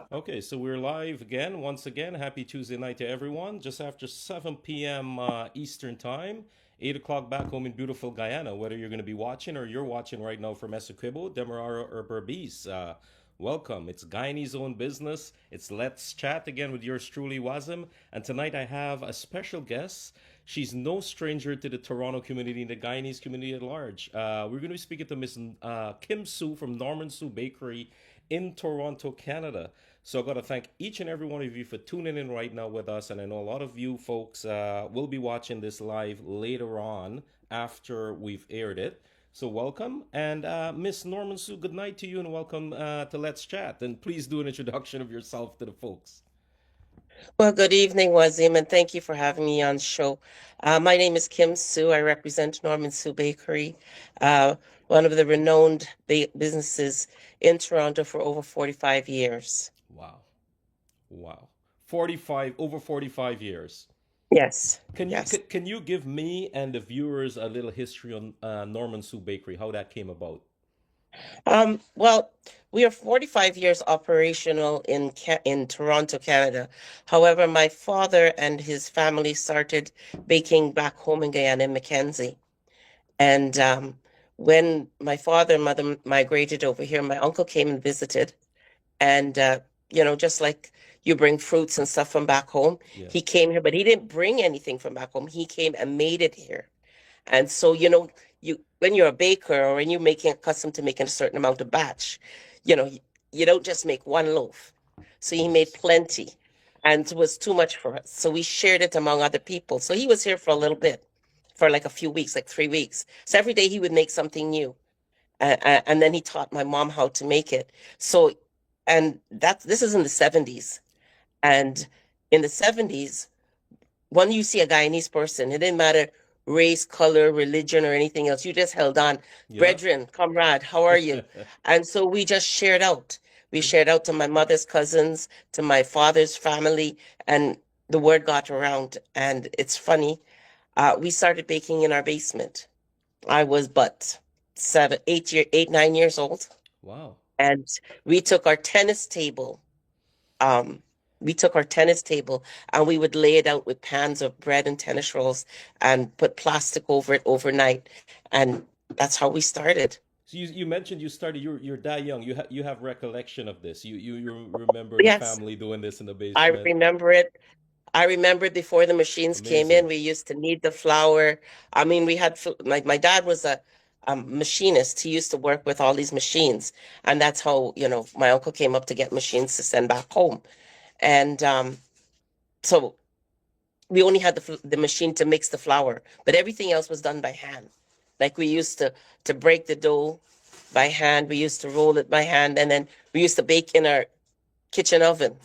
Okay, so we're live again. Once again, happy Tuesday night to everyone. Just after 7 p.m. Eastern Time, 8 o'clock back home in beautiful Guyana. Whether you're going to be watching or you're watching right now from Essequibo, Demerara, or Berbice, welcome. It's Guyanese's own business. It's Let's Chat again with yours truly, Wazim. And tonight I have a special guest. She's no stranger to the Toronto community and the Guyanese community at large. We're going to be speaking to Miss Kim Sue from Norman Sue Bakery in Toronto, Canada. So I got to thank each and every one of you for tuning in right now with us. And I know a lot of you folks will be watching this live later on after we've aired it. So welcome. And Miss Norman Sue, good night to you and welcome to Let's Chat. And please do an introduction of yourself to the folks. Well, good evening, Wazim, and thank you for having me on the show. My name is Kim Sue. I represent Norman Sue Bakery, uh, one of the renowned businesses in Toronto for over 45 years. Wow. Wow. 45, over 45 years. Yes, Can you yes. can you give me and the viewers a little history on Norman Sue Bakery, how that came about? Well, we are 45 years operational in Toronto, Canada. However, my father and his family started baking back home in Guyana in Mackenzie. And when my father and mother migrated over here, my uncle came and visited. And, just like you bring fruits and stuff from back home, Yeah. he came here, but he didn't bring anything from back home. He came and made it here. And so, you when you're a baker or when you're making accustomed to making a certain amount of batch, you know, you don't just make one loaf. So he made Yes. plenty and it was too much for us. So we shared it among other people. So he was here for a little bit, for like a few weeks, like 3 weeks. So every day he would make something new. And then he taught my mom how to make it. So, and this is in the 70s. And in the 70s, when you see a Guyanese person, it didn't matter race, color, religion, or anything else. You just held on. Yeah. Brethren, comrade, how are you? And so we just shared out. We shared out to my mother's cousins, to my father's family, and the word got around. And it's funny, we started baking in our basement. I was but 9 years old. Wow. And we took our tennis table um, we took our tennis table and we would lay it out with pans of bread and tennis rolls and put plastic over it overnight. And that's how we started. So you mentioned you started you're that young. You have recollection of this. You remember the Yes, family doing this in the I basement. remember it. I remember it before the machines came in. Amazing. We used to knead the flour. I mean, we had my dad was a machinist. He used to work with all these machines, and that's how my uncle came up to get machines to send back home. And so we only had the machine to mix the flour, but everything else was done by hand. Like we used to break the dough by hand. We used to roll it by hand, and then we used to bake in our kitchen oven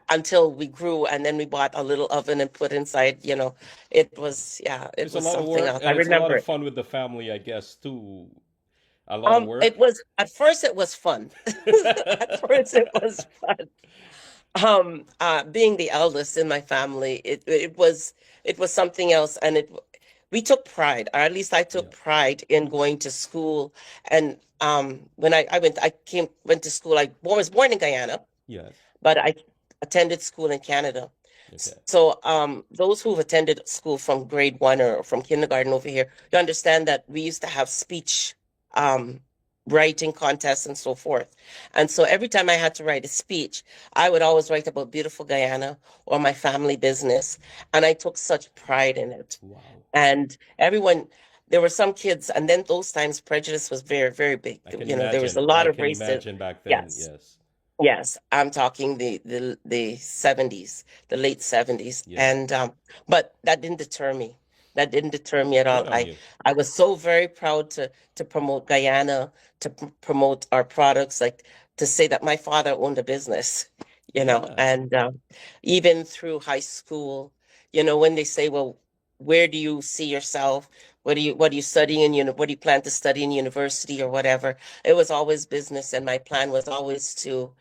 until we grew, and then we bought a little oven and put inside. It was yeah, it It's a was lot of something work else. I and it's a lot remember of it. fun with the family, I guess, too. A lot of It work. was at first it was fun. At first it was fun. Being the eldest in my family, it was something else, and it we took pride, or at least I took Yeah. pride in going to school. And when I went to school. I was born in Guyana, Yes. but I attended school in Canada. Okay. So those who've attended school from grade one or from kindergarten over here, you understand that we used to have speech um, writing contests and so forth. And so every time I had to write a speech, I would always write about beautiful Guyana or my family business. And I took such pride in it. Wow. And everyone, there were some kids, and then those times prejudice was very, very big. I can There was a imagine. lot I of can racism. imagine back then. Yes. Yes. Yes, I'm talking the 70s, the late 70s. Yeah. And but that didn't deter me. That didn't deter me at all. Good on I you. I was so very proud to promote Guyana, to promote our products, like to say that my father owned a business, Yeah. and even through high school, when they say, well, where do you see yourself? What are you studying in what do you plan to study in university or whatever? It was always business, and my plan was always to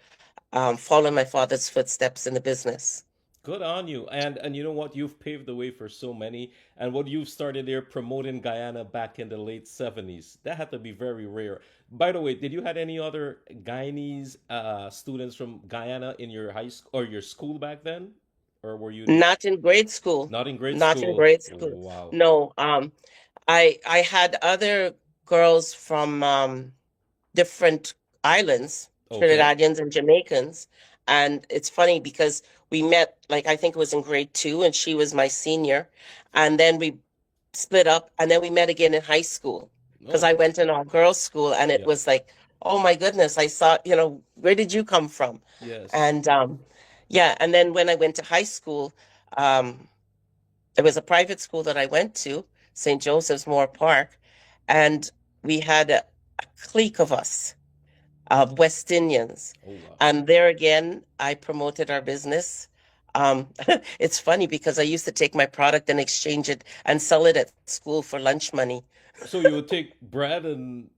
follow my father's footsteps in the business. Good on you. And you know what? You've paved the way for so many. And what you've started there promoting Guyana back in the late 70s. That had to be very rare. By the way, did you had any other Guyanese students from Guyana in your high school or your school back then? Or were you Not in grade school. not in grade Not in school? grade school. Wow. No. I had other girls from different islands, Okay. Trinidadians and Jamaicans. And it's funny because we met, like, I think it was in grade two, and she was my senior. And then we split up, and then we met again in high school because Oh, I went in all girls school, and it yeah. was like, oh my goodness, I saw, where did you come from? Yes. And yeah, and then when I went to high school, um, it was a private school that I went to, St. Joseph's Moore Park, and we had a clique of us of West Indians. Oh, wow. And there again, I promoted our business. It's funny because I used to take my product and exchange it and sell it at school for lunch money. So you would take bread and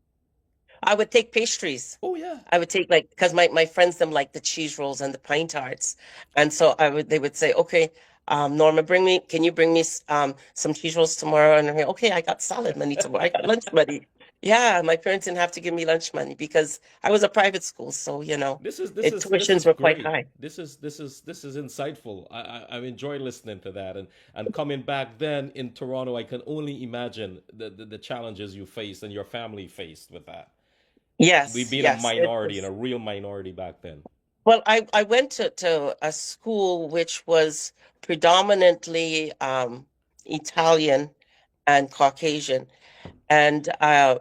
I would take pastries. oh yeah. I would take like because my friends them like the cheese rolls and the pine tarts, and so they would say, okay, Norma, can you bring me some cheese rolls tomorrow? And I'm like, okay, I got salad money tomorrow. I got lunch money. Yeah, my parents didn't have to give me lunch money because I was a private school, so This tuitions is were quite great. high. This is insightful. I enjoyed listening to that and coming back then in Toronto. I can only imagine the challenges you faced and your family faced with that. We Yes, being a yes, it minority and was. a real minority back then. Well, I went to a school which was predominantly Italian and Caucasian. And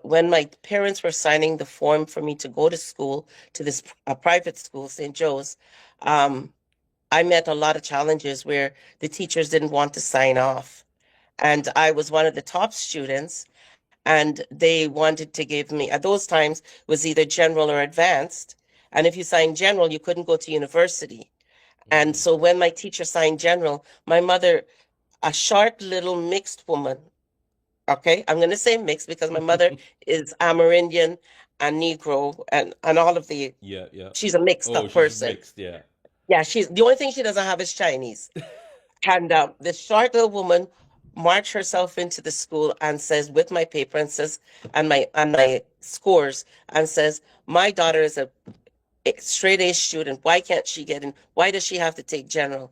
when my parents were signing the form for me to go to school, to this private school, St. Joe's, um, I met a lot of challenges where the teachers didn't want to sign off. And I was one of the top students, and they wanted to give me, at those times, was either general or advanced. And if you signed general, you couldn't go to university. And Mm. so when my teacher signed general, my mother, a short little mixed woman, okay, I'm going to say mixed because my mother is Amerindian and Negro and all of the, Yeah, yeah. she's a mixed Oh, up she's person. mixed. Yeah. Yeah, she's the only thing she doesn't have is Chinese. And this short little woman marched herself into the school and says, with my paper and says, and my scores, and says, my daughter is a straight A student. Why can't she get in? Why does she have to take general?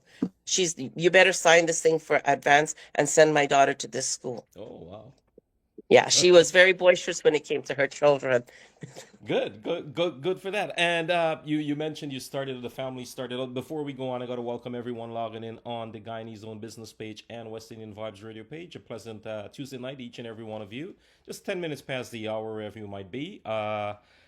You better sign this thing for advance and send my daughter to this school. Oh Yeah, she wow. was very boisterous when it came to her children. Good for that. And you mentioned you started the family started out. Before we go on, I got to welcome everyone logging in on the Guyanese Own Business page and West Indian Vibes Radio page. A pleasant Tuesday night, each and every one of you. Just 10 minutes past the hour, wherever you might be.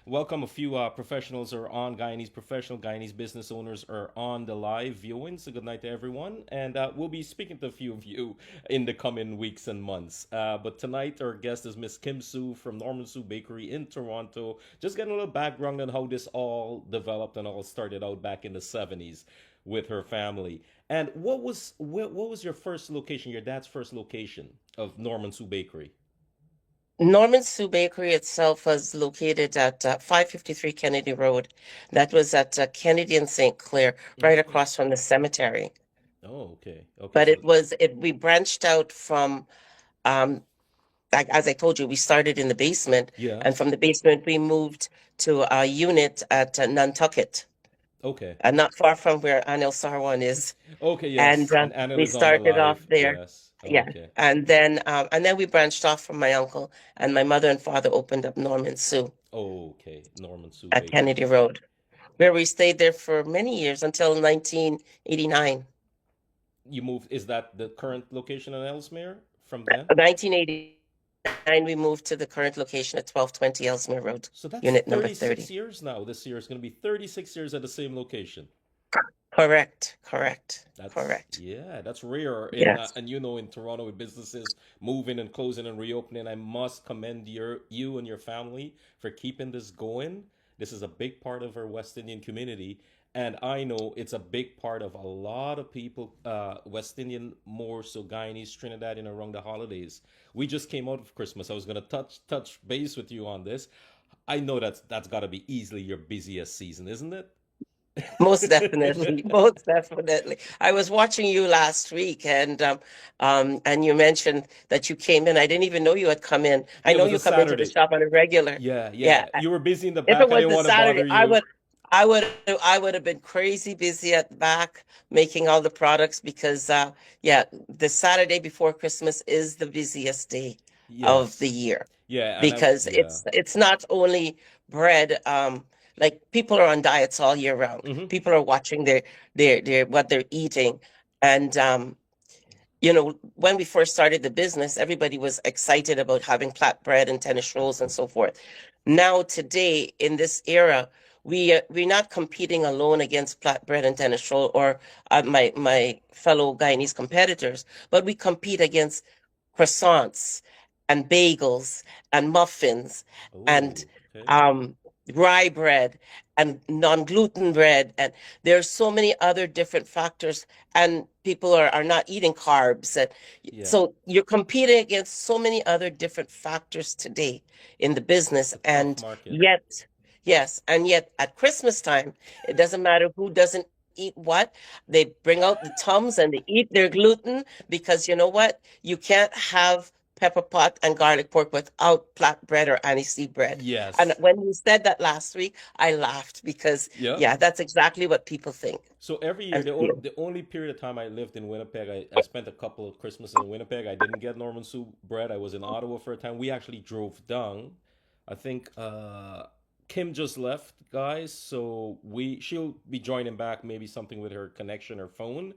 Welcome. A few professionals are on. Guyanese professional, Guyanese business owners are on the live viewing. So good night to everyone. And we'll be speaking to a few of you in the coming weeks and months. But tonight, our guest is Miss Kim Sue from Norman Sue Bakery in Toronto. Just getting a little background on how this all developed and all started out back in the 70s with her family. And what was your first location, your dad's first location of Norman Sue Bakery? Norman Sue Bakery itself was located at 553 Kennedy Road. That was at Kennedy and St. Clair, right Mm. across from the cemetery. Oh, okay. Okay, But so we branched out from, um, like, as I told you, we started in the basement, yeah. and from the basement we moved to a unit at Nantucket, Okay. not far from where Anil Sarwan is. Okay, And yes. And Anil we is on the started off live. there. Yes. Yeah. Okay. And then we branched off from my uncle, and my mother and father opened up Norman Sue Okay. Norman Sue at Bakery. Kennedy Road, where we stayed there for many years until 1989. You moved, is that the current location in Ellesmere from then? 1989, we moved to the current location at 1220 Ellesmere Road, So that's unit number 36 30. years now. This year is going to be 36 years at the same location. Correct, correct, That's correct. yeah, that's rare. In Yes. and in Toronto with businesses moving and closing and reopening, I must commend you and your family for keeping this going. This is a big part of our West Indian community, and I know it's a big part of a lot of people, West Indian, more so Guyanese, Trinidadian around the holidays. We just came out of Christmas. I was gonna touch base with you on this. I know that's got to be easily your busiest season, isn't it? Most definitely, most definitely. I was watching you last week, and you mentioned that you came in. I didn't even know you had come in. I It know was a you come into the Saturday. shop on a regular. Yeah, Yeah, yeah. You were busy in the if it back. I was didn't a want to Saturday, bother you. I would have been crazy busy at the back making all the products because, yeah, the Saturday before Christmas is the busiest day of the Yes. year Yeah, and because yeah. it's not only bread. Like people are on diets all year round. Hmm. People are watching their what they're eating, and when we first started the business, everybody was excited about having flatbread and tennis rolls and so forth. Now, today, in this era, we're not competing alone against flatbread and tennis roll or my fellow Guyanese competitors, but we compete against croissants and bagels and muffins and Oh, okay. um, rye bread and non-gluten bread. And there's so many other different factors, and people are not eating carbs. And Yeah. so you're competing against so many other different factors today in the business. It's a tough And market. yet, yes, and yet at Christmas time, it doesn't matter who doesn't eat what. They bring out the Tums and they eat their gluten because you know what? You can't have pepper pot and garlic pork without flatbread or aniseed bread. And Yes. when you said that last week, I laughed because, Yep. yeah, that's exactly what people think So every year, and feel. the only period of time I lived in Winnipeg, I spent a couple of Christmases in Winnipeg. I didn't get Norman soup bread. I was in Ottawa for a time. We actually drove down. I think Kim just left, guys. So she'll be joining back. Maybe something with her connection or phone.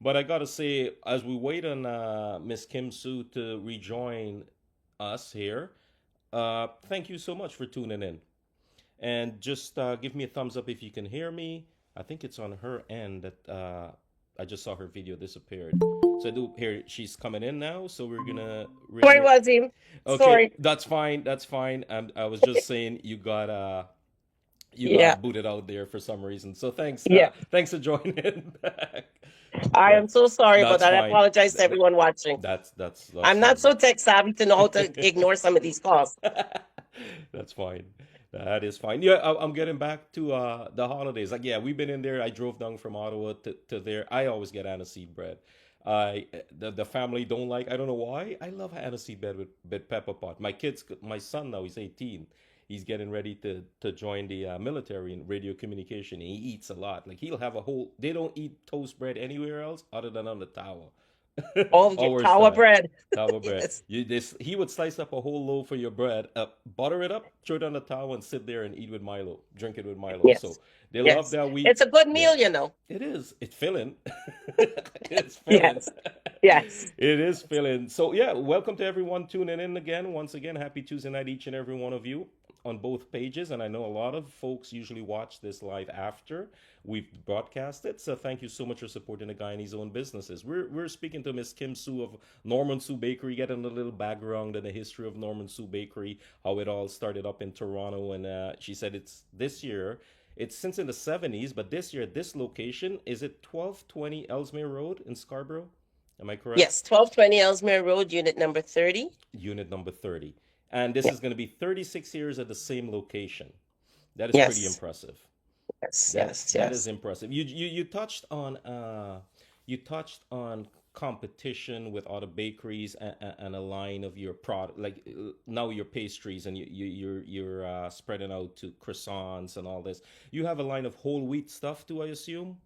But I gotta say, as we wait on Miss Kim Sue to rejoin us here, thank you so much for tuning in. And just give me a thumbs up if you can hear me. I think it's on her end that I just saw her video disappeared. So I do hear she's coming in now. So we're gonna. Sorry, Wazim. Okay, Sorry. that's fine. That's fine. I was just saying you Yeah, got booted out there for some reason. So yeah. thanks for joining in back. I Yeah, am so sorry about that's that. I fine. apologize to everyone watching. That's I'm not fine. so tech savvy to know how to ignore some of these calls. That's fine. That is fine. Yeah, I'm getting back to the holidays. Like, yeah, we've been in there. I drove down from Ottawa to there. I always get aniseed bread. The family don't like. I don't know why. I love aniseed bread with pepper pot. My son now, he's 18. He's getting ready to join the military in radio communication. He eats a lot. Like he'll have a whole. They don't eat toast bread anywhere else other than on the tower. Oh, yeah, Our tower style. bread. Tower bread. Yes, He would slice up a whole loaf of your bread, butter it up, throw it on the towel, and sit there and eat with Milo, drink it with Milo. So yes, they love yes. that. We, It's a good yeah, meal, you know. it is. It's filling. It's filling. Yes, yes. It is filling. So yeah, welcome to everyone tuning in again. Once again, happy Tuesday night, each and every one of you on both pages. And I know a lot of folks usually watch this live after we've broadcasted. So thank you so much for supporting the Guyanese own businesses. We're speaking to Miss Kim Sue of Norman Sue Bakery, getting a little background and the history of Norman Sue Bakery, how it all started up in Toronto. And she said it's this year. It's since in the 70s, but this year, this location, is it 1220 Ellesmere Road in Scarborough? Am I correct? Yes, 1220 Ellesmere Road, unit number 30. Unit number 30. And this Yeah. is going to be 36 years at the same location. That is pretty Yes, impressive. yes, That yes, that is yes. impressive. You touched on competition with other bakeries and a line of your product, like now your pastries, and you're spreading out to croissants and all this. You have a line of whole wheat stuff too, I assume.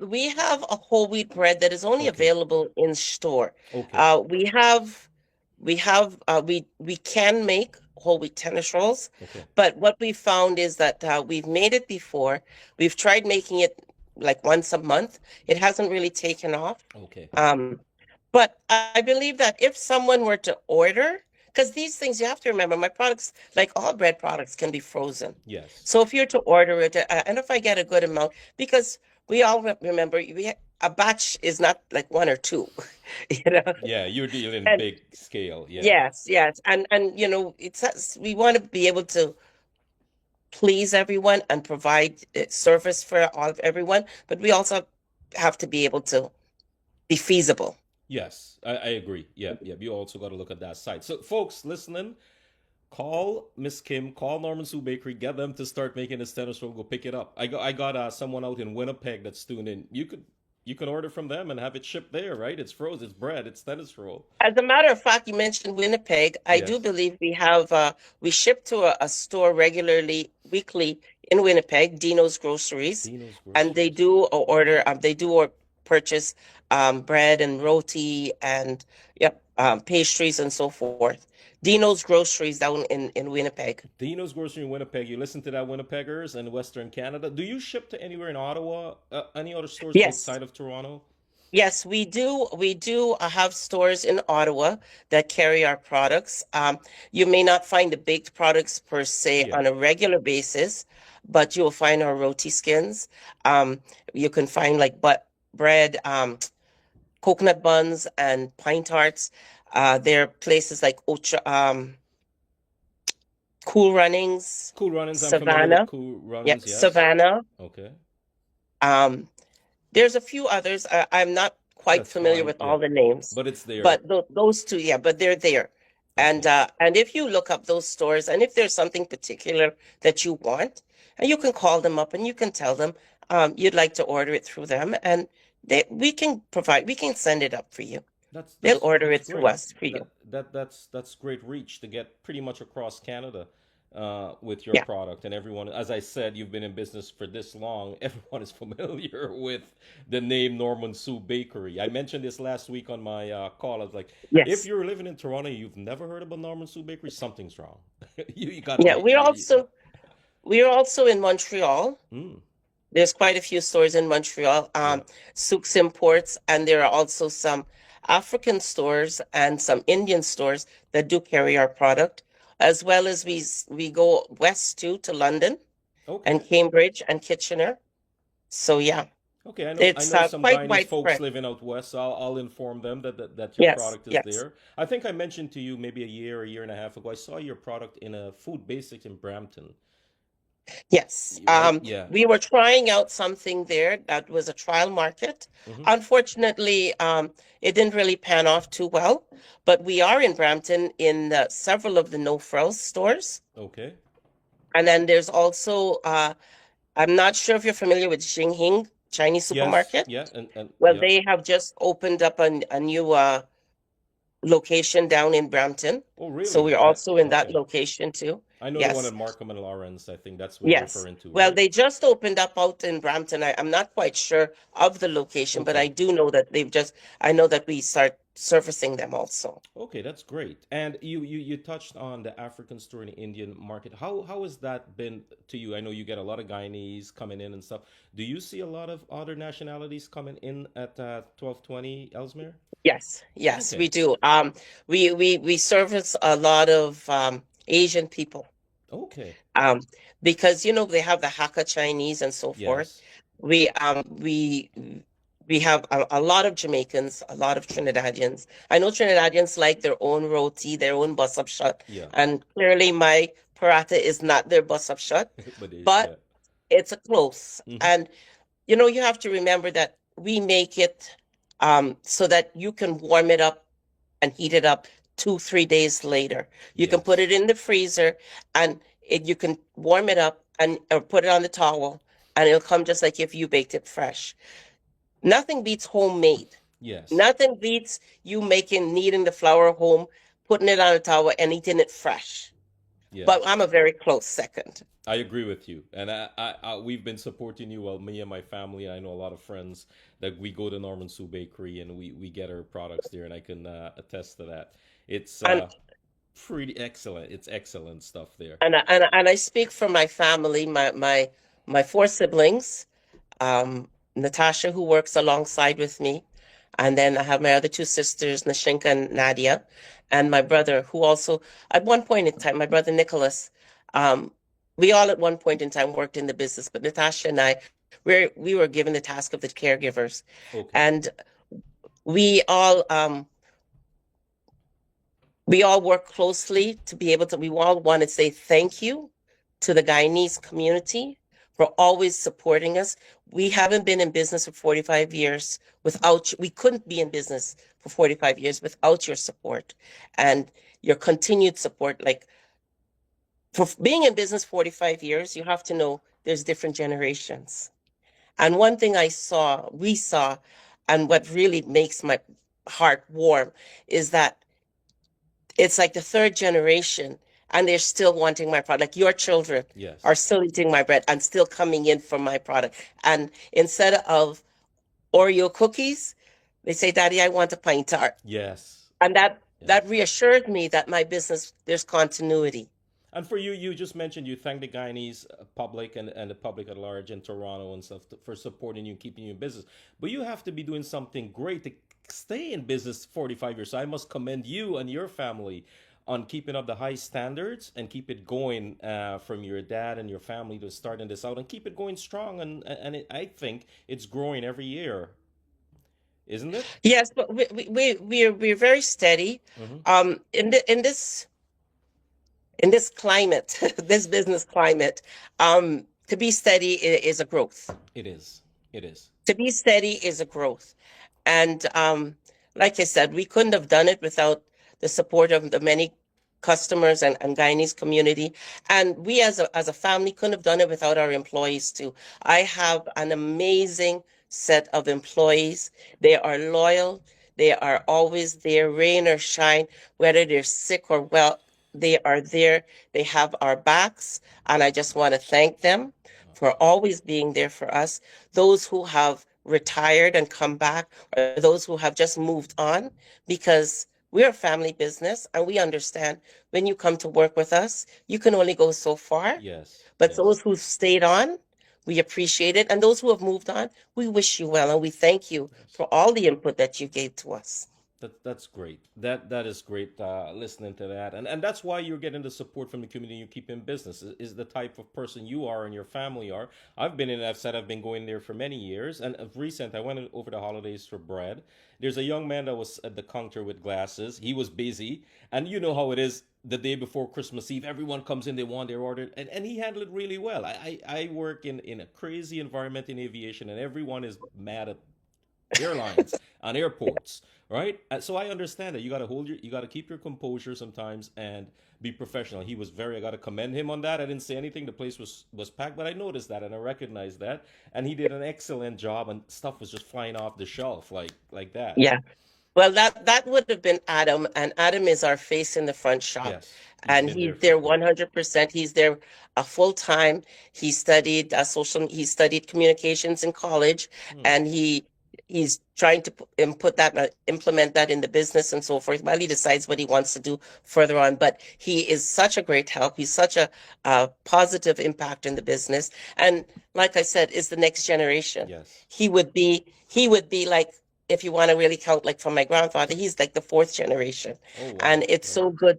We have a whole wheat bread that is only Okay. available in store. Okay. We can make whole wheat tennis rolls, Okay. but what we found is that we've made it before. We've tried making it like once a month. It hasn't really taken off. Okay. Um, but I believe that if someone were to order, because these things you have to remember, my products, like all bread products, can be frozen. Yes. So if you're to order it, and if I get a good amount, because we all remember a batch is not like one or two, you know. Yeah, you're dealing And big scale. Yeah. yes, yes, and we want to be able to please everyone and provide service for all of everyone, but we also have to be able to be feasible. Yes, I agree. Yeah, yeah. You also got to look at that side. So, folks listening, Call Miss Kim, call Norman Sue Bakery, get them to start making this tennis roll. Go pick it up. I got someone out in Winnipeg that's doing it. You can order from them and have it shipped there, right? It's frozen, it's bread, it's tennis roll. As a matter of fact, you mentioned Winnipeg. I do Yes, believe we ship to a store regularly, weekly in Winnipeg, Dino's Groceries, Dino's and they Groceries. do order, purchase bread and roti and yep, pastries and so forth. Dino's Groceries down in Winnipeg. Dino's Grocery in Winnipeg. You listen to that, Winnipeggers and Western Canada. Do you ship to anywhere in Ottawa? Any other stores Yes. outside of Toronto? Yes, we do. We do have stores in Ottawa that carry our products. You may not find the baked products per se Yeah. on a regular basis, but you will find our roti skins. Um, you can find like bread, coconut buns, and pine tarts. There are places like Cool Runnings, Cool Runnings. I'm familiar with Savannah. Cool Yep, Runnings. Yes. Savannah. Okay. Um, There's a few others. I'm not quite That's familiar fine. with Yeah. all the names, But it's there. but those two, yeah, but they're there. Okay. And if you look up those stores, and if there's something particular that you want, and you can call them up and you can tell them you'd like to order it through them, and we can send it up for you. That's They'll that's order that's it through great. us for you. That's great reach to get pretty much across Canada with your Yeah. product and everyone. As I said, you've been in business for this long. Everyone is familiar with the name Norman Sue Bakery. I mentioned this last week on my call. I was like, if Yes. you're living in Toronto, you've never heard about Norman Sue Bakery, something's wrong. You gotta Yeah, make we're also in Montreal. mm, There's quite a few stores in Montreal, yeah. Souks Imports, and there are also some African stores and some Indian stores that do carry our product, as well as we go west too to London Okay. and Cambridge and Kitchener. So yeah, Okay, I it's know some quite Guyanese folks widespread. living out west. I'll inform them that your Yes, product is yes, there. I think I mentioned to you maybe a year and a half ago. I saw your product in a Food Basics in Brampton, yes. right? Yeah. We were trying out something there that was a trial market. Hmm. Unfortunately, it didn't really pan off too well, but we are in Brampton in several of the No Frills stores. Okay. And then there's also, I'm not sure if you're familiar with Xinhing Chinese Yes. supermarket. Yeah. And Well, yeah. they have just opened up a new location down in Brampton. Oh, So really? we're That also in that okay. location too. I know the one Yes. at Markham and Lawrence. I think that's what you're Yes. referring to, Well, right? they just opened up out in Brampton. I'm not quite sure of the location, but Okay. I do know that I know that we start surfacing them also. Okay, that's great. And you touched on the African store in the Indian market. How has that been to you? I know you get a lot of Guyanese coming in and stuff. Do you see a lot of other nationalities coming in at 1220 Ellesmere? Yes, yes, Okay. we do. We service a lot of Asian people. Okay. Um, because they have the Hakka Chinese and so forth. Yes. We um we we have a lot of Jamaicans, a lot of Trinidadians. I know Trinidadians like their own roti, their own bus up shut, Yeah. and clearly my paratha is not their bus up shut, But but yeah. it's a close. Hmm. And you have to remember that we make it so that you can warm it up and heat it up 2, 3 days later. You can put Yes. it in the freezer and you can warm it up and or put it on the towel and it'll come just like if you baked it fresh. Nothing beats homemade. Yes. Nothing beats you kneading the flour home, putting it on a towel and eating it fresh. Yeah. But I'm a very close second. I agree with you, and we've been supporting you. Well, me and my family, I know a lot of friends that we go to Norman Sue Bakery and we get our products there, and I can attest to that. It's And pretty excellent. It's excellent stuff there. and I speak for my family, my four siblings, Natasha, who works alongside with me. And then I have my other two sisters, Nashinka and Nadia, and my brother, who also, at one point in time, my brother Nicholas, um, we all at one point in time worked in the business, but Natasha and we were given the task of the caregivers. Okay. And we all, we all work closely to be able to, we all want to say thank you to the Guyanese community for always supporting us. We haven't been in business for 45 years without, we couldn't be in business for 45 years without your support and your continued support. Like For being in business 45 years, you have to know there's different generations. And one thing we saw, and what really makes my heart warm is that it's like the third generation and they're still wanting my product. Like your children are Yes. still eating my bread and still coming in for my product. And instead of Oreo cookies, they say, Daddy, I want a pint tart. Yes. And that Yes. reassured me that my business, there's continuity. And for you, you just mentioned you thank the Guyanese public and the public at large in Toronto and stuff for supporting you, keeping you in business. But you have to be doing something great to stay in business 45 years. So I must commend you and your family on keeping up the high standards and keep it going from your dad and your family to starting this out and keep it going strong. I think it's growing every year, isn't it? Yes, but we're very steady. Mm-hmm. In this climate, this business climate, to be steady is a growth. It is. It is. To be steady is a growth. And like I said, we couldn't have done it without the support of the many customers and Guyanese community. And we as a family couldn't have done it without our employees too. I have an amazing set of employees. They are loyal. They are always there, rain or shine, whether they're sick or well, they are there. They have our backs. And I just want to thank them for always being there for us. Those who have retired and come back, or those who have just moved on, because we're a family business and we understand when you come to work with us, you can only go so far. Yes. But Yes. those who stayed on, we appreciate it. And those who have moved on, we wish you well and we thank you Yes. for all the input that you gave to us. That's great. That is great. Listening to that, and that's why you're getting the support from the community. You keep in business is the type of person you are and your family are. I've been in. I've said I've been going there for many years, and of recent I went over the holidays for bread. There's a young man that was at the counter with glasses. He was busy, and you know how it is. The day before Christmas Eve, everyone comes in. They want their order, and he handled it really well. I work in a crazy environment in aviation, and everyone is mad at airlines on airports, right? So I understand that you got to keep your composure sometimes and be professional. He was very, I got to commend him on that. I didn't say anything. The place was packed, but I noticed that and I recognized that, and he did an excellent job, and stuff was just flying off the shelf like that. Yeah. Well, that would have been Adam, and Adam is our face in the front shop, Yes, he's and been he's there for there quite. 100%. He's there full time. He studied he studied communications in college, Hmm. and he's trying to put that implement that in the business and so forth while he decides what he wants to do further on. But he is such a great help. He's such a positive impact in the business, and like I said, is the next generation. Yes. He would be like, if you want to really count, like from my grandfather, he's like the fourth generation. Oh And wow. it's Wow. so good.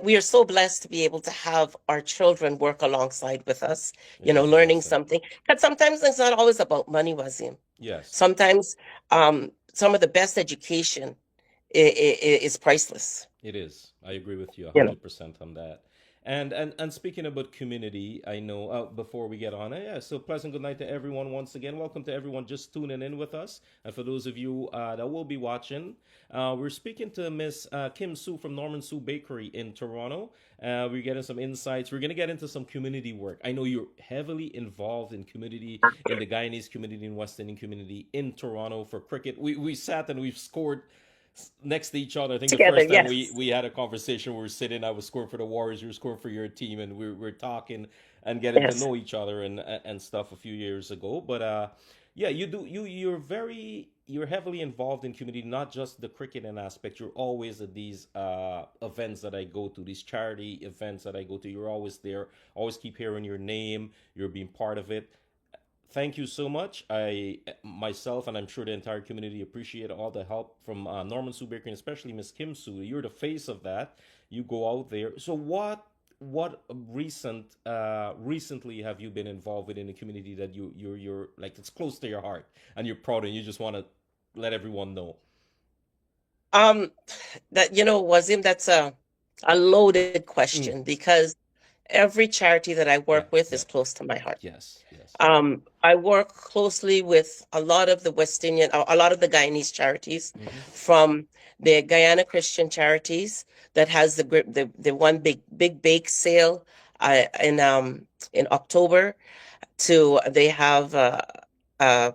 We are so blessed to be able to have our children work alongside with us, It is a learning blessing. something. But sometimes it's not always about money, Wazim. Yes. Sometimes some of the best education is priceless. It is. I agree with you You know. 100% on that. And speaking about community, I know before we get on, yeah. So pleasant good night to everyone once again. Welcome to everyone just tuning in with us, and for those of you that will be watching, we're speaking to Miss Kim Sue from Norman Sue Bakery in Toronto. We're getting some insights. We're gonna get into some community work. I know you're heavily involved in community in the Guyanese community and West Indian community in Toronto for cricket. We sat and we've scored next to each other. I think the Together, first time we yes. we had a conversation, we were sitting. I was scoring for the Warriors. You were scoring for your team, and we're talking and getting to Yes. know each other and stuff a few years ago. But yeah, you're heavily involved in community, not just the cricketing aspect. You're always at these events that I go to, these charity events that I go to. You're always there. Always keep hearing your name. You're being part of it. Thank you so much. I myself and I'm sure the entire community appreciate all the help from Norman Sue Baker and especially Miss Kim Sue. You're the face of that. You go out there. So what recently have you been involved with in the community that you're like it's close to your heart and you're proud and you just want to let everyone know? Um, that Wazim, that's a loaded Mm, question because every charity that I yeah, work with yeah, is close to my heart. yes, yes. I work closely with a lot of the West Indian, a lot of the Guyanese charities, Mm-hmm. from the Guyana Christian charities that has the one big bake sale. in October to they have a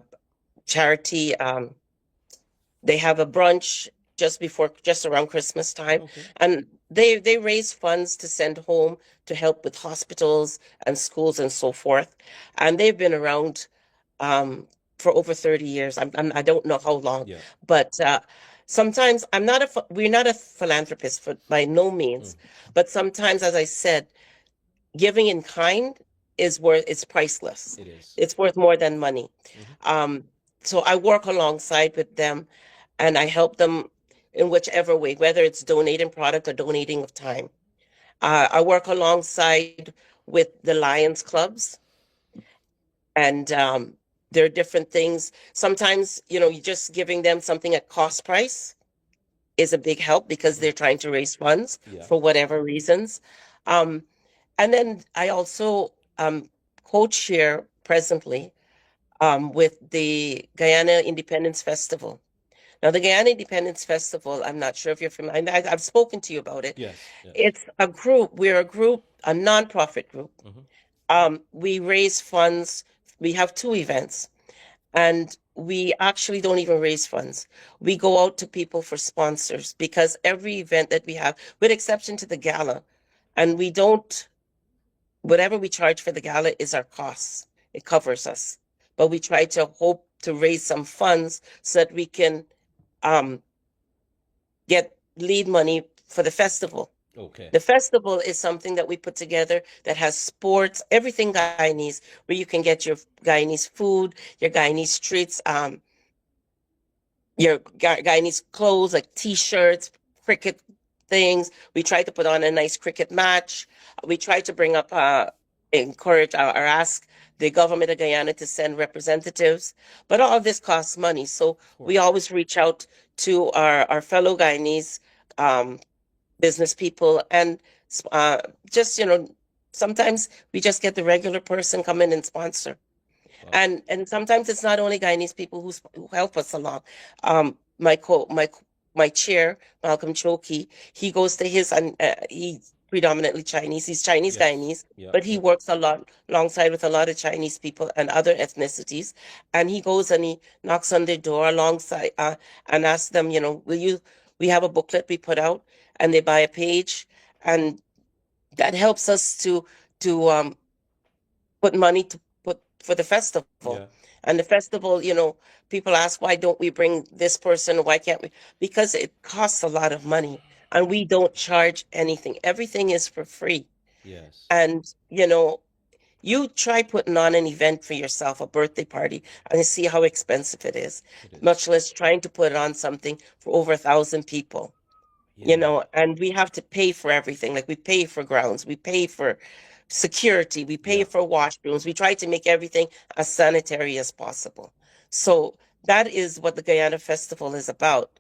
charity. They have a brunch just around Christmas time, Okay. and they raise funds to send home to help with hospitals and schools and so forth. And they've been around for over 30 years. I don't know how long, Yeah. but sometimes we're not a philanthropist for by no means, Mm. but sometimes, as I said, giving in kind it's priceless. It is. It's worth more than money. Hmm. Um, so I work alongside with them and I help them in whichever way, whether it's donating product or donating of time. I work alongside with the Lions clubs, and there are different things. Sometimes, you just giving them something at cost price is a big help because Mm. they're trying to raise funds Yeah. for whatever reasons. Um, and then I also co-chair presently with the Guyana Independence Festival. Now, the Guyana Independence Festival, I'm not sure if you're familiar. I've spoken to you about it. Yes. Yes. It's a group. We're a group, a nonprofit group. Hmm. We raise funds. We have two events, and we actually don't even raise funds. We go out to people for sponsors because every event that we have, with exception to the gala, and we don't, whatever we charge for the gala is our costs. It covers us. But we try to hope to raise some funds so that we can um, get lead money for the festival. Okay. The festival is something that we put together that has sports, everything Guyanese, where you can get your Guyanese food, your Guyanese treats, your Guyanese clothes like t-shirts, cricket things. We try to put on a nice cricket match. We try to bring up, encourage or ask the government of Guyana to send representatives. But all of this costs money. So Of we course. always reach out to our fellow Guyanese um, business people and uh, just, sometimes we just get the regular person come in and sponsor. Wow. And sometimes it's not only Guyanese people who help us along. My chair, Malcolm Choki, he goes to his and he's predominantly Chinese. He's Chinese Yes. Guyanese, Yeah. but he Yeah. works a lot alongside with a lot of Chinese people and other ethnicities. And he goes and he knocks on their door alongside and asks them, will you? We have a booklet we put out, and they buy a page, and that helps us to put money to put for the festival. Yeah. And the festival, people ask, why don't we bring this person? Why can't we? Because it costs a lot of money and we don't charge anything. Everything is for free. Yes. And, you try putting on an event for yourself, a birthday party, and you see how expensive it is, It is. much less trying to put on something for over 1,000 people. Yeah. And we have to pay for everything. Like we pay for grounds, we pay for security, we pay Yeah. for washrooms. We try to make everything as sanitary as possible. So that is what the Guyana Festival is about.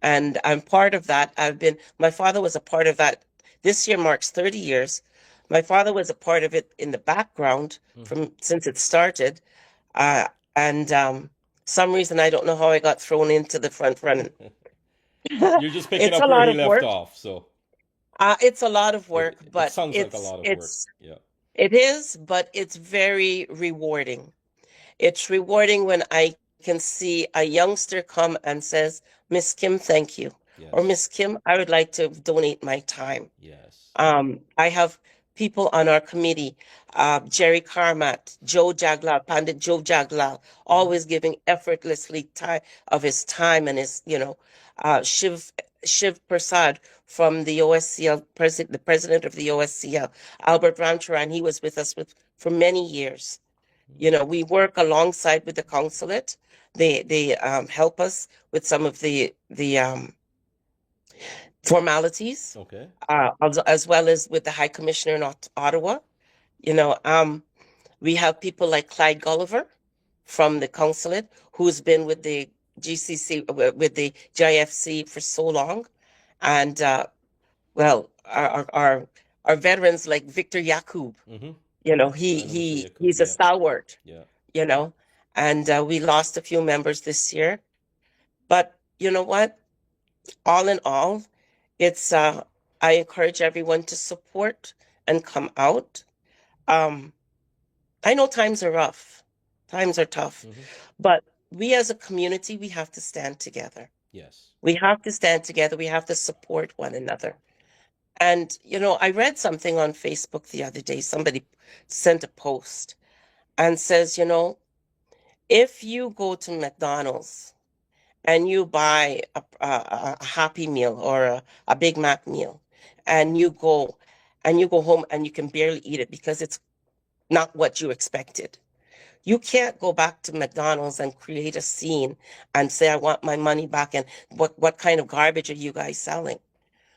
And I'm part of that. My father was a part of that. This year marks 30 years. My father was a part of it in the background Hmm. from since it started. Uh, and some reason I don't know how I got thrown into the front running. You're just picking It's up a where lot he of left work. off, so It's a lot of work, it but sounds like a lot of work. Yeah. it is, but it's very rewarding. It's rewarding when I can see a youngster come and says, Miss Kim, thank you. Or Yes. Miss Kim, I would like to donate my time. Yes. I have people on our committee, Jerry Carmat, Joe Jaglal, Pandit Joe Jaglal, Hmm. always giving effortlessly time of his time and his, Shiv Prasad from the OSCL, the president of the OSCL, Albert Ramcharan, he was with us for many years. We work alongside with the consulate. They help us with some of the formalities, Okay. as well as with the High Commissioner in Ottawa. You know, um, we have people like Clyde Gulliver from the consulate, who's been with the GCC, with the GIFC for so long, and well, our veterans like Victor Yakub. Hmm. I He know Mr. he Yakub. he's a Yeah. stalwart. Yeah. You know, and we lost a few members this year, but you know what? All in all, it's I encourage everyone to support and come out. Um, I know times are rough, times are tough, Hmm. but we as a community, we have to stand together. Yes. We have to stand together. We have to support one another. And, I read something on Facebook the other day. Somebody sent a post and says, if you go to McDonald's and you buy a Happy Meal or a Big Mac meal, and you go home and you can barely eat it because it's not what you expected. You can't go back to McDonald's and create a scene and say, I want my money back. And what kind of garbage are you guys selling?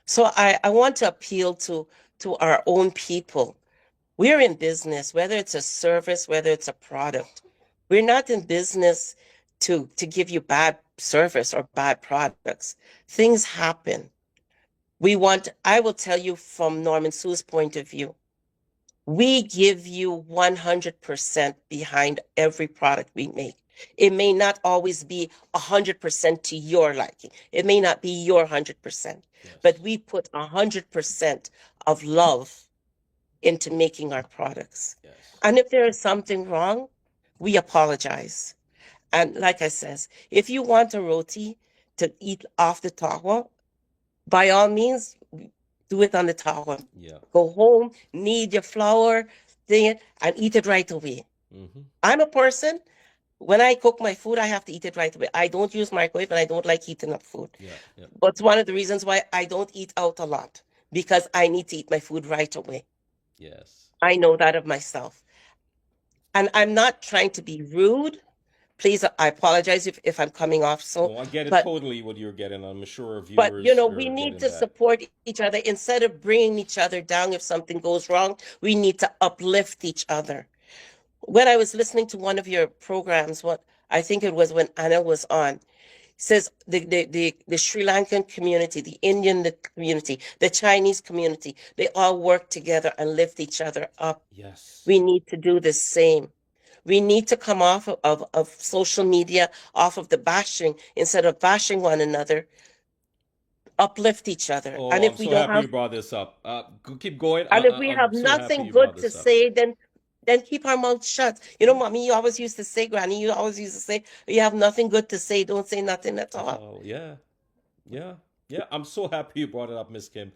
So I want to appeal to our own people. We're in business, whether it's a service, whether it's a product. We're not in business to give you bad service or bad products. Things happen. I will tell you from Norman Sue's point of view, we give you 100% behind every product we make. It may not always be 100% to your liking. It may not be your 100%, but Yes. we put 100% of love into making our products. Yes. And if there is something wrong, we apologize. And like I says, if you want a roti to eat off the tawa, by all means, do it on the tawa. Yeah. Go home, knead your flour, thing it, and eat it right away. Hmm. I'm a person, when I cook my food, I have to eat it right away. I don't use microwave and I don't like heating up food. Yeah. Yeah. But it's one of the reasons why I don't eat out a lot because I need to eat my food right away. Yes. I know that of myself. And I'm not trying to be rude. Please, I apologize if I'm coming off so, No, I get it but totally what you're getting. I'm sure but viewers we are need getting to that. support each other instead of bringing each other down if something goes wrong. We need to uplift each other. When I was listening to one of your programs, what I think it was when Anna was on, says the Sri Lankan community, the Indian community, the Chinese community, they all work together and lift each other up. Yes. We need to do the same. We need to come off of social media, off of the bashing, instead of bashing one another, uplift each other. Oh, I'm so happy you brought this up. Keep going. And if we I'm have so happy nothing you brought good to this up. say, then keep our mouth shut. Mommy, you always used to say, Granny, you always used to say, you have nothing good to say, don't say nothing at all. Oh, yeah. Yeah. Yeah. I'm so happy you brought it up, Miss Kim.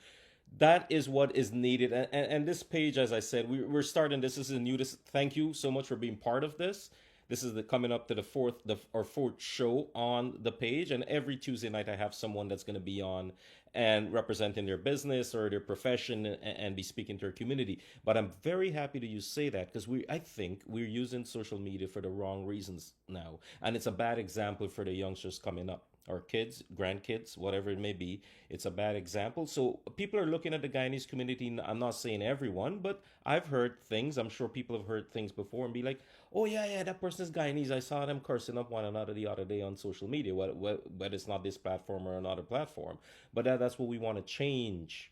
That is what is needed. And this page, as I said, we're starting. This is a new. Thank you so much for being part of this. This is the coming up to the fourth show on the page, and every Tuesday night I have someone that's going to be on and representing their business or their profession and be speaking to their community. But I'm very happy that you say that because I think we're using social media for the wrong reasons now, and it's a bad example for the youngsters coming up, or kids, grandkids, whatever it may be. It's a bad example. So people are looking at the Guyanese community. I'm not saying everyone, but I've heard things. I'm sure people have heard things before and be like, "Oh yeah, yeah, that person is Guyanese. I saw them cursing up one another the other day on social media. But it's not this platform or another platform." But that's what we want to change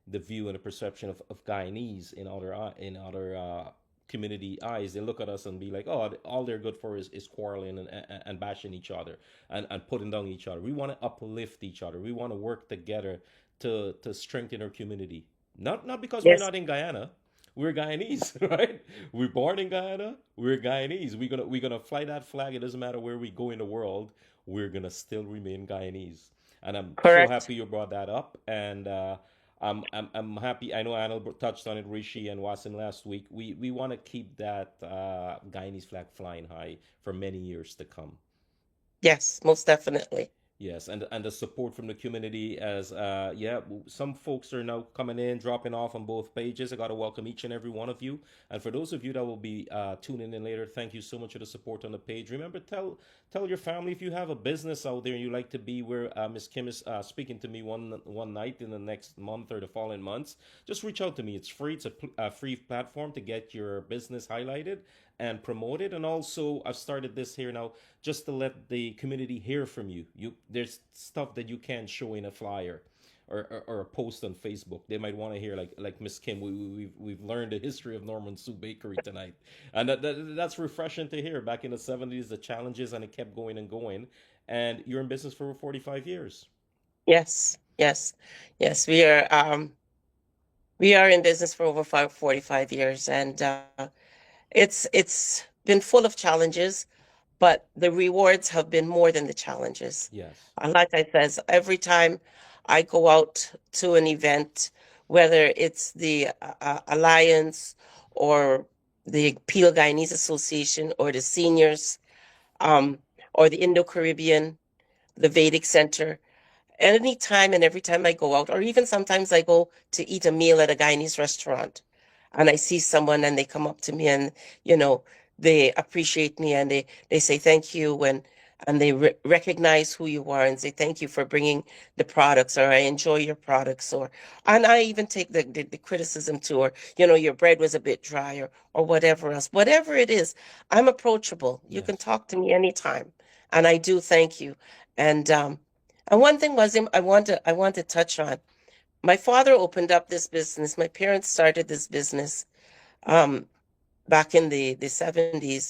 the view and the perception of Guyanese in other community eyes. They look at us and be like, oh, all they're good for is quarreling and bashing each other and putting down each other. We want to uplift each other. We want to work together to strengthen our community. Not because we're Yes, not in Guyana. We're Guyanese, right? We're born in Guyana. We're Guyanese. We're gonna fly that flag. It doesn't matter where we go in the world. We're gonna still remain Guyanese. And I'm so correct. happy you brought that up. And I'm happy. I know Anil touched on it, Rishi and Wasim last week. We want to keep that Guyanese flag flying high for many years to come. Yes, most definitely. Yes, and the support from the community as yeah, some folks are now coming in, dropping off on both pages. I got to welcome each and every one of you. And for those of you that will be tuning in later, thank you so much for the support on the page. Remember, tell your family if you have a business out there and you like to be where Miss Kim is speaking to me one night in the next month or the following months. Just reach out to me. It's free. It's a free platform to get your business highlighted and promoted. And also, I've started this here now just to let the community hear from you. There's stuff that you can't show in a flyer or a post on Facebook. They might want to hear like Miss Kim. We've learned the history of Norman Sue Bakery tonight, and that's refreshing to hear. Back in the '70s, the challenges, and it kept going and going. And you're in business for 45 years. Yes, yes, yes. We are in business for over 45 years, and it's been full of challenges, but the rewards have been more than the challenges. Yes. Like I says, every time I go out to an event, whether it's the Alliance or the Peel Guyanese Association or the seniors, um, or the Indo-Caribbean, the Vedic Center, anytime and every time I go out, or even sometimes I go to eat a meal at a Guyanese restaurant and I see someone and they come up to me and, you know, they appreciate me and they say thank you and they recognize who you are and say thank you for bringing the products, or I enjoy your products, or and I even take the criticism too, or your bread was a bit dry, or whatever else, whatever it is. I'm approachable. You can Yes. talk to me anytime, and I do thank you. And one thing was I want to touch on. My father opened up this business. My parents started this business um, back in the 70s,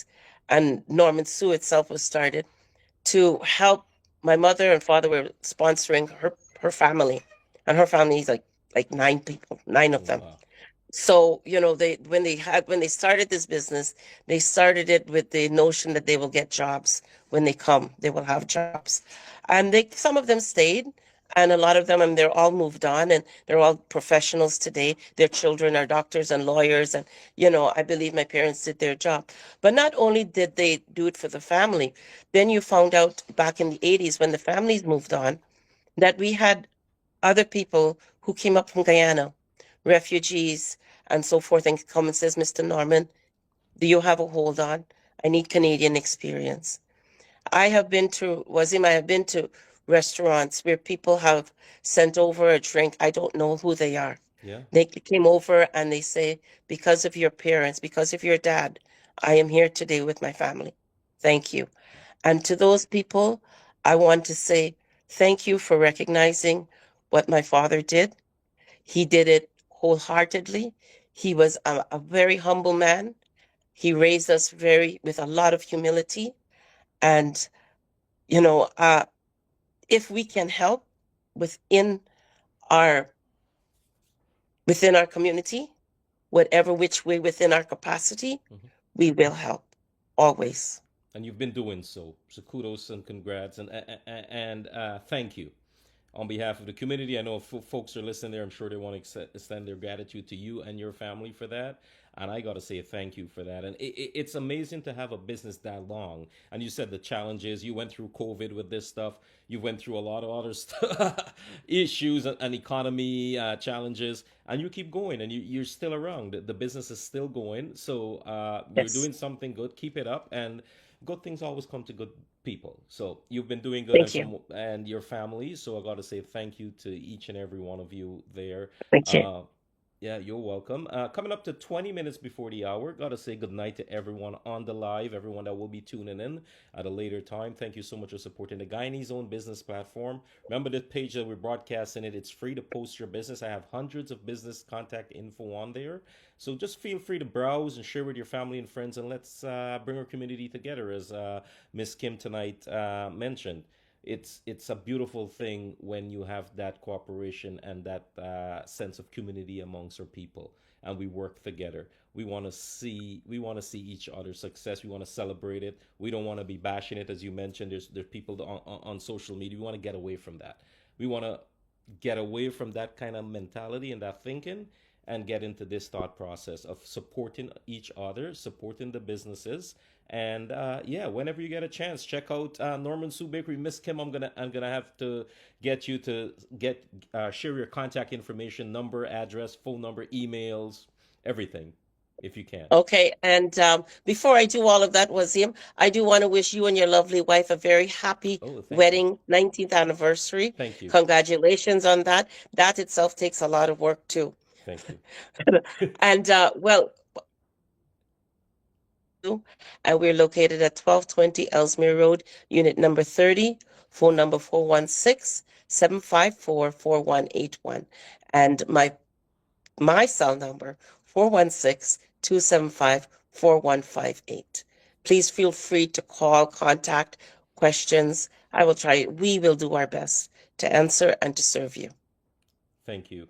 and Norman Sue itself was started to help. My mother and father were sponsoring her family, and her family is like 9 people, nine Oh of them. wow. So, when they started this business, they started it with the notion that they will get jobs when they come. They will have jobs. And some of them stayed, and a lot of them, and they're all moved on, and they're all professionals today. Their children are doctors and lawyers, and I believe my parents did their job. But not only did they do it for the family, then you found out back in the 80s when the families moved on that we had other people who came up from Guyana, refugees and so forth, and come and says, Mr. Norman, do you have a hold on? I need Canadian experience. I have been to restaurants where people have sent over a drink. I don't know who they are. Yeah. They came over and they say, because of your parents, because of your dad, I am here today with my family. Thank you. And to those people, I want to say thank you for recognizing what my father did. He did it wholeheartedly. He was a very humble man. He raised us with a lot of humility. And, you know, uh, if we can help within our within our community, whatever which way within our capacity, Mhm. we will help always. And you've been doing so. So kudos and congrats and thank you on behalf of the community. I know if folks are listening there, I'm sure they want to extend their gratitude to you and your family for that. And I got to say thank you for that. And it's amazing to have a business that long. And you said the challenges, you went through COVID with this stuff. You went through a lot of other issues and economy challenges. And you keep going and you're still around. The business is still going. So you're Yes. doing something good. Keep it up. And good things always come to good people. So you've been doing good, Thank and you. your family. So I got to say thank you to each and every one of you there. Thank you. Uh, yeah, you're welcome. Coming up to 20 minutes before the hour, got to say good night to everyone on the live, everyone that will be tuning in at a later time. Thank you so much for supporting the Guyanese Own Business platform. Remember the page that we're broadcasting it. It's free to post your business. I have hundreds of business contact info on there. So just feel free to browse and share with your family and friends, and let's bring our community together, as Miss Kim tonight mentioned. It's a beautiful thing when you have that cooperation and that sense of community amongst our people, and we work together. We want to see each other's success. We want to celebrate it. We don't want to be bashing it, as you mentioned. There's people on social media. We want to get away from that. We want to get away from that kind of mentality and that thinking, and get into this thought process of supporting each other, supporting the businesses. And yeah, whenever you get a chance, check out Norman Sue Bakery. Miss Kim, I'm gonna have to get you to get share your contact information, number, address, phone number, emails, everything, if you can. Okay, and before I do all of that, Wazim, I do want to wish you and your lovely wife a very happy Oh, thank you, wedding 19th anniversary. thank you, Congratulations on that. That itself takes a lot of work too. thank you. And well, and we're located at 1220 Ellesmere Road, unit number 30, phone number 416-754-4181. And my cell number, 416-275-4158. Please feel free to call, contact, questions. We will do our best to answer and to serve you. Thank you.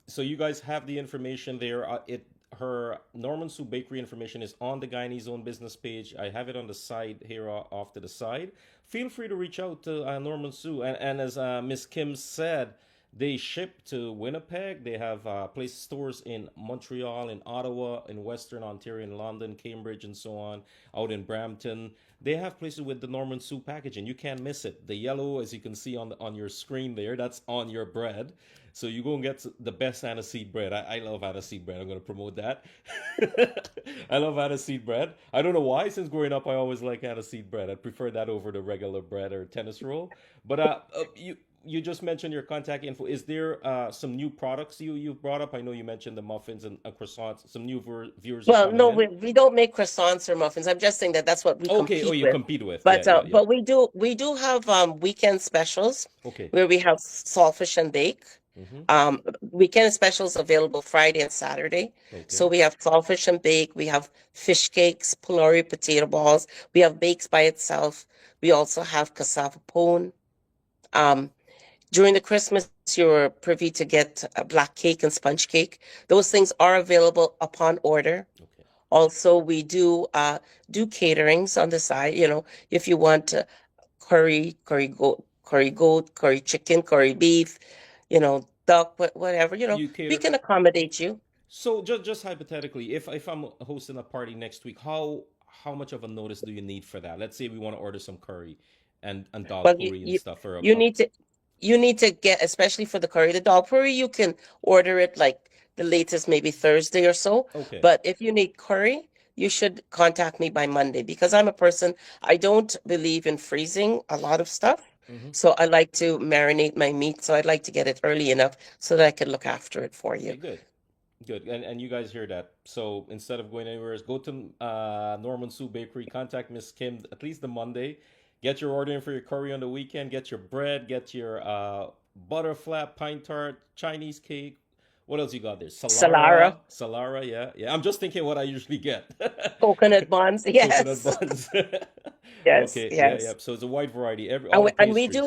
So you guys have the information there. It her Norman Sue Bakery information is on the Guyanese Own Business page. I have it on the side here off to the side. Feel free to reach out to Norman Sue. And as Miss Kim said, they ship to Winnipeg. They have place stores in Montreal, in Ottawa, in Western Ontario, in London, Cambridge, and so on. Out in Brampton, they have places with the Norman Sue packaging. You can't miss it. The yellow, as you can see on your screen there, that's on your bread. So you go and get the best aniseed bread. I love aniseed bread. I'm going to promote that. I love aniseed bread. I don't know why. Since growing up, I always like aniseed bread. I prefer that over the regular bread or tennis roll. But you just mentioned your contact info. Is there some new products you've brought up? I know you mentioned the muffins and croissants. Some new viewers are Well, coming no, in. we don't make croissants or muffins. I'm just saying that that's what we Okay. Oh, compete you with. compete with. Yeah, yeah, yeah. But we do have weekend specials Okay. where we have saltfish and bake. Mm-hmm. Weekend specials available Friday and Saturday. So Okay. we have saltfish and bake. We have fish cakes, pulori potato balls. We have bakes by itself. We also have cassava pone. Um, During the Christmas, you're privy to get a black cake and sponge cake. Those things are available upon order. Okay. Also, we do caterings on the side. If you want curry goat, curry chicken, curry beef, duck, whatever. You We cater. can accommodate you. So just hypothetically, if I'm hosting a party next week, how much of a notice do you need for that? Let's say we want to order some curry and dal Well, you puri and you stuff for you need to you need to get, especially for the curry, the dal puri. You can order it like the latest maybe Thursday or so. okay. But if you need curry, you should contact me by Monday because I'm a person, I don't believe in freezing a lot of stuff. Mm-hmm. So I like to marinate my meat. So I'd like to get it early enough so that I can look after it for you. Okay, good. Good. And you guys hear that. So instead of going anywhere, go to Norman Sue Bakery, contact Miss Kim at least the Monday. Get your order in for your curry on the weekend. Get your bread. Get your butter flat, pine tart, Chinese cake. What else you got there? Salara, Salara, yeah. Yeah, I'm just thinking what I usually get. coconut buns. Coconut Yes. buns. Yes. Okay, yeah, yeah. Yes. So it's a wide variety. And All we, the and we do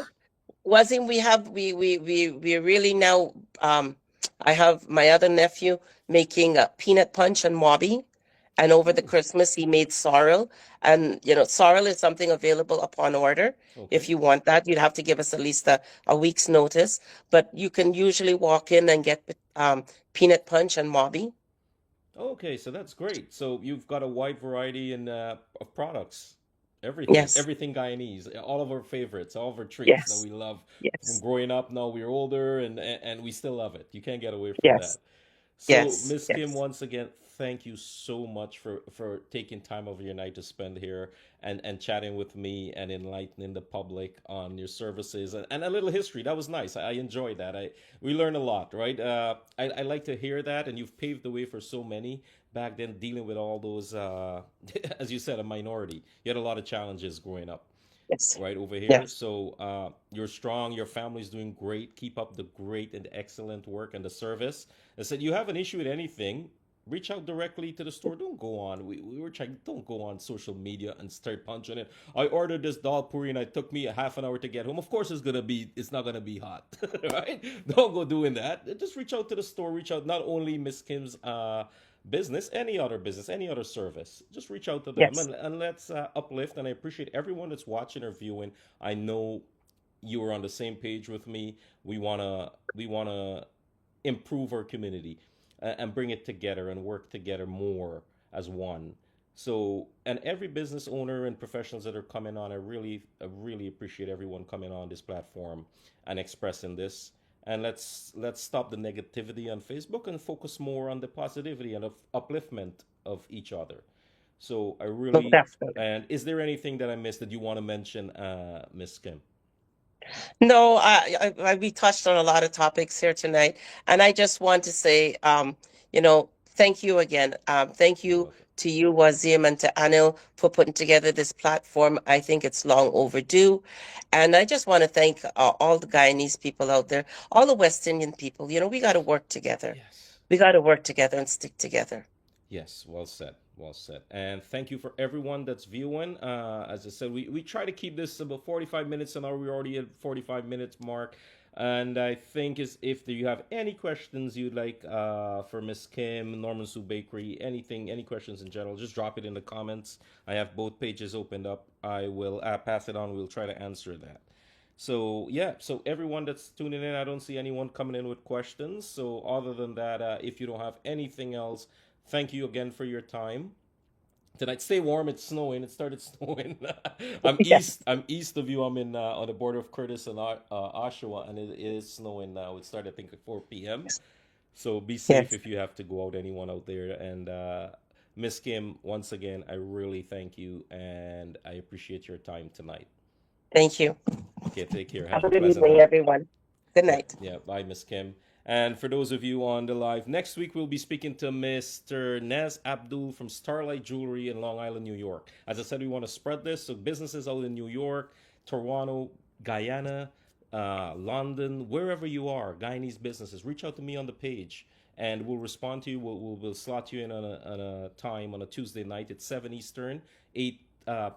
pastries. Wasim, we really now I have my other nephew making a peanut punch and mobby. And over the Oh, Christmas he made sorrel. And sorrel is something available upon order. If okay. you want that, you'd have to give us at least a week's notice. But you can usually walk in and get peanut punch and mobby. Okay, so that's great. So you've got a wide variety of products. Yes, Everything Guyanese, all of our favorites, all of our treats that yes, we love from yes, growing up. Now we're older and we still love it. You can't get away from that. yes, So, yes, Miss Kim, yes, once again, thank you so much for taking time of your night to spend here and chatting with me and enlightening the public on your services and a little history. That was nice. I enjoyed that. We learned a lot, right? I like to hear that, and you've paved the way for so many back then, dealing with all those, as you said, a minority. You had a lot of challenges growing up yes, right over here. yes, So you're strong. Your family's doing great. Keep up the great and excellent work and the service. I said, you have an issue with anything, reach out directly to the store. Don't go on. We were trying. Don't go on social media and start punching it. I ordered this dal puri and it took me a half an hour to get home. Of course, it's gonna be. It's not gonna be hot, right? Don't go doing that. Just reach out to the store. Reach out not only Miss Kim's business, any other service. Just reach out to them yes, and let's uplift. And I appreciate everyone that's watching or viewing. I know you are on the same page with me. We wanna improve our community and bring it together and work together more as one. So, and every business owner and professionals that are coming on, I really appreciate everyone coming on this platform and expressing this. And let's stop the negativity on Facebook and focus more on the positivity and of upliftment of each other. So I no, really definitely. and is there anything that I missed that you want to mention, Miss Kim? No, we touched on a lot of topics here tonight, and I just want to say, thank you again. Thank You're you welcome. to you, Wazim, and to Anil for putting together this platform. I think it's long overdue, and I just want to thank all the Guyanese people out there, all the West Indian people. We got to work together. Yes. We got to work together and stick together. Yes, well said. Well said. And thank you for everyone that's viewing. As I said, we try to keep this about 45 minutes an hour. We're already at 45 minutes mark. And I think is if you have any questions you'd like for Miss Kim, Norman Sue Bakery, anything, any questions in general, just drop it in the comments. I have both pages opened up. I will pass it on. We'll try to answer that. So yeah, so everyone that's tuning in, I don't see anyone coming in with questions. So other than that, if you don't have anything else, thank you again for your time tonight. Stay warm. It's snowing. It started snowing. I'm Yeah. east. I'm east of you. I'm in on the border of Curtis and Oshawa, and it is snowing now. It started I think at 4 p.m. So be safe Yes. if you have to go out. Anyone out there, and Miss Kim, once again, I really thank you, and I appreciate your time tonight. Thank you. Okay, take care. Have Have a a good pleasant evening, night. everyone. Good Yeah, night. yeah. Bye, Miss Kim. And for those of you on the live, next week we'll be speaking to Mr. Nez Abdul from Starlight Jewelry in Long Island, New York. As I said, we want to spread this. So businesses out in New York, Toronto, Guyana, London, wherever you are, Guyanese businesses, reach out to me on the page and we'll respond to you. We'll slot you in on a time on a Tuesday night at 7 Eastern, 8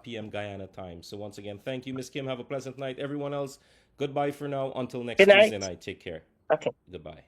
p.m. Guyana time. So once again, thank you, Miss Kim. Have a pleasant night. Everyone else, goodbye for now. Until next Good Tuesday night. night. Take care. Okay. Goodbye.